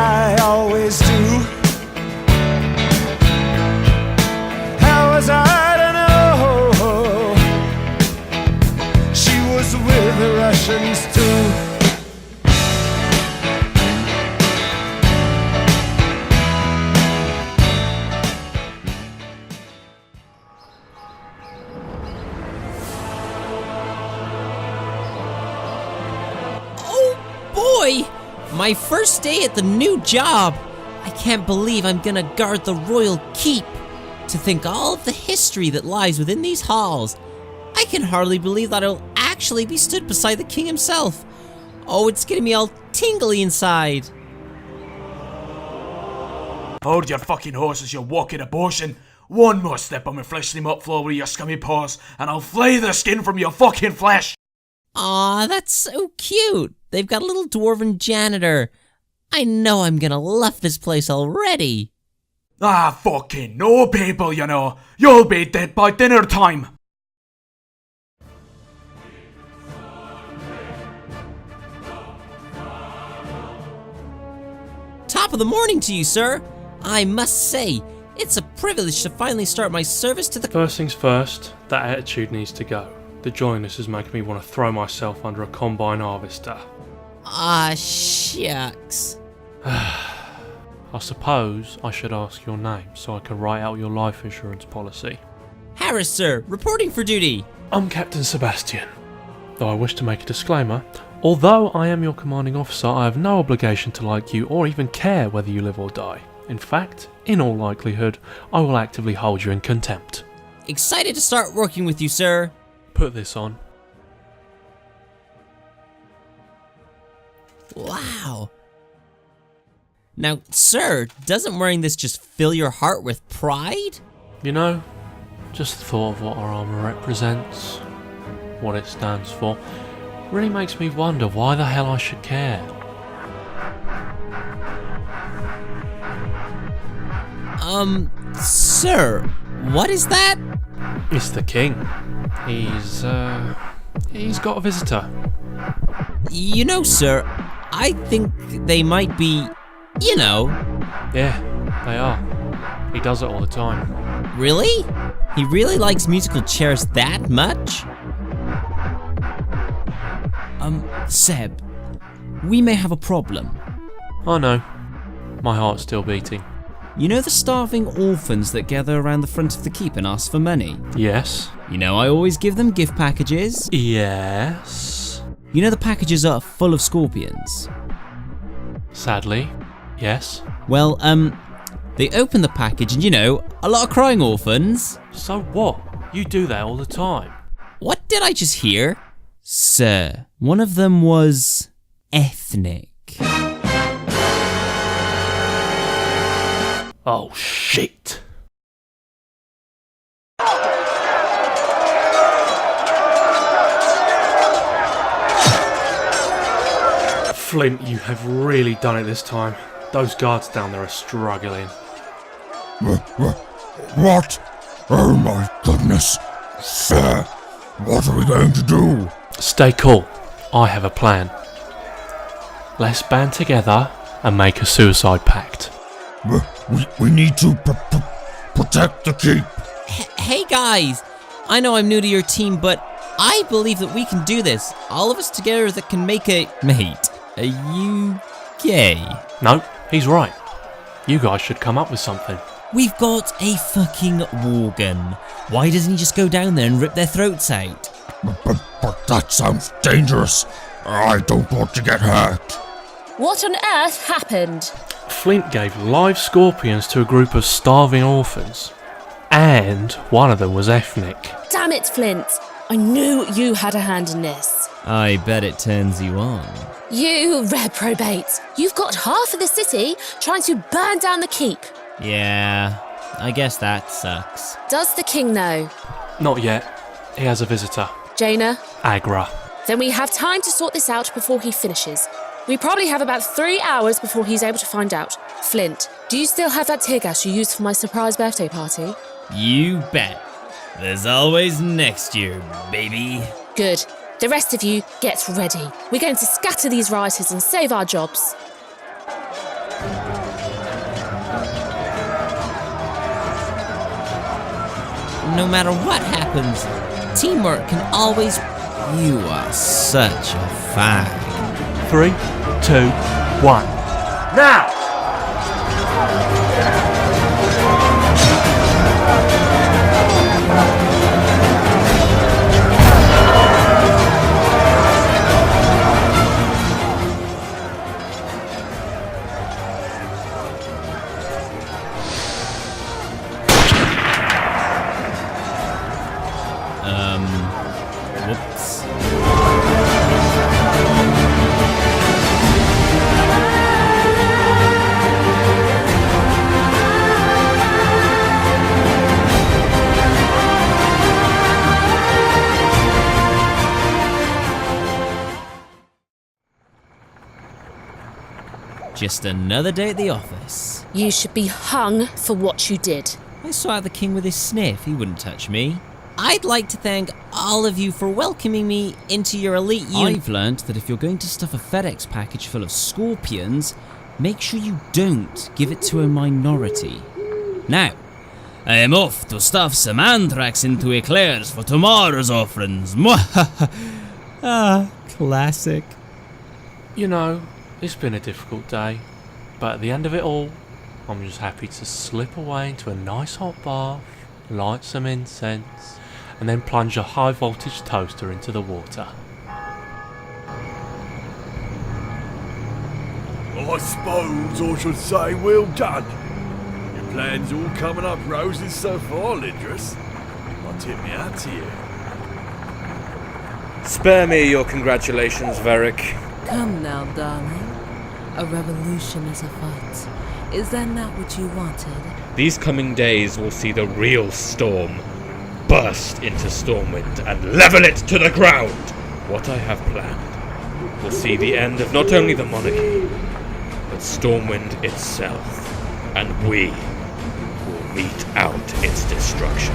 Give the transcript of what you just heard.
I always do. How was I to know she was with the Russians too? Boy! My first day at the new job! I can't believe I'm gonna guard the royal keep. To think all of the history that lies within these halls. I can hardly believe that I'll actually be stood beside the king himself. Oh, it's getting me all tingly inside. Hold your fucking horses, you walking abortion. One more step on my fleshly mop floor with your scummy paws, and I'll flay the skin from your fucking flesh! Aw, that's so cute. They've got a little dwarven janitor. I know I'm gonna love this place already. Ah, fucking no, people, you know. You'll be dead by dinner time. Top of the morning to you, sir. I must say, it's a privilege to finally start my service to the... First things first, that attitude needs to go. The joyness is making me want to throw myself under a combine harvester. Ah, shucks. I suppose I should ask your name so I can write out your life insurance policy. Harris, sir, reporting for duty. I'm Captain Sebastian. Though I wish to make a disclaimer, although I am your commanding officer, I have no obligation to like you or even care whether you live or die. In fact, in all likelihood, I will actively hold you in contempt. Excited to start working with you, sir. Put this on. Wow. Now, sir, doesn't wearing this just fill your heart with pride? You know, just the thought of what our armour represents, what it stands for, really makes me wonder why the hell I should care. Sir, what is that? It's the king. He's got a visitor. You know, sir, I think they might be, you know... Yeah, they are. He does it all the time. Really? He really likes musical chairs that much? Seb, we may have a problem. I know. My heart's still beating. You know the starving orphans that gather around the front of the keep and ask for money? Yes. You know I always give them gift packages? Yes. You know the packages are full of scorpions? Sadly, yes. Well, they open the package and you know, a lot of crying orphans. So what? You do that all the time. What did I just hear? Sir, one of them was ethnic. Oh shit. Flint, you have really done it this time. Those guards down there are struggling. What? Oh my goodness. Sir, what are we going to do? Stay cool. I have a plan. Let's band together and make a suicide pact. We need to protect the keep. Hey guys, I know I'm new to your team, but I believe that we can do this. All of us together that can make a... Mate, are you gay? No, he's right. You guys should come up with something. We've got a fucking war gun. Why doesn't he just go down there and rip their throats out? But that sounds dangerous. I don't want to get hurt. What on earth happened? Flint gave live scorpions to a group of starving orphans. And one of them was ethnic. Damn it, Flint. I knew you had a hand in this. I bet it turns you on. You reprobate. You've got half of the city trying to burn down the keep. Yeah, I guess that sucks. Does the king know? Not yet. He has a visitor. Jaina? Agra. Then we have time to sort this out before he finishes. We probably have about 3 hours before he's able to find out. Flint, do you still have that tear gas you used for my surprise birthday party? You bet. There's always next year, baby. Good. The rest of you, get ready. We're going to scatter these rioters and save our jobs. no matter what happens, teamwork can always... You are such a fag. 3, 2, 1. Now! Whoops. Just another day at the office. You should be hung for what you did. I saw out the king with his sniff. He wouldn't touch me. I'd like to thank all of you for welcoming me into your elite unit. I've learned that if you're going to stuff a FedEx package full of scorpions, make sure you don't give it to a minority. Now, I am off to stuff some anthrax into eclairs for tomorrow's offerings. Classic. You know, it's been a difficult day, but at the end of it all, I'm just happy to slip away into a nice hot bath, light some incense, and then plunge a high voltage toaster into the water. I suppose I should say well done. Your plan's all coming up roses so far, Lidris. I'll tip me out to you. Spare me your congratulations, Varric. Come now, darling. A revolution is afoot. Is that not what you wanted? These coming days will see the real storm burst into Stormwind and level it to the ground. What I have planned will see the end of not only the monarchy, but Stormwind itself, and we will mete out its destruction.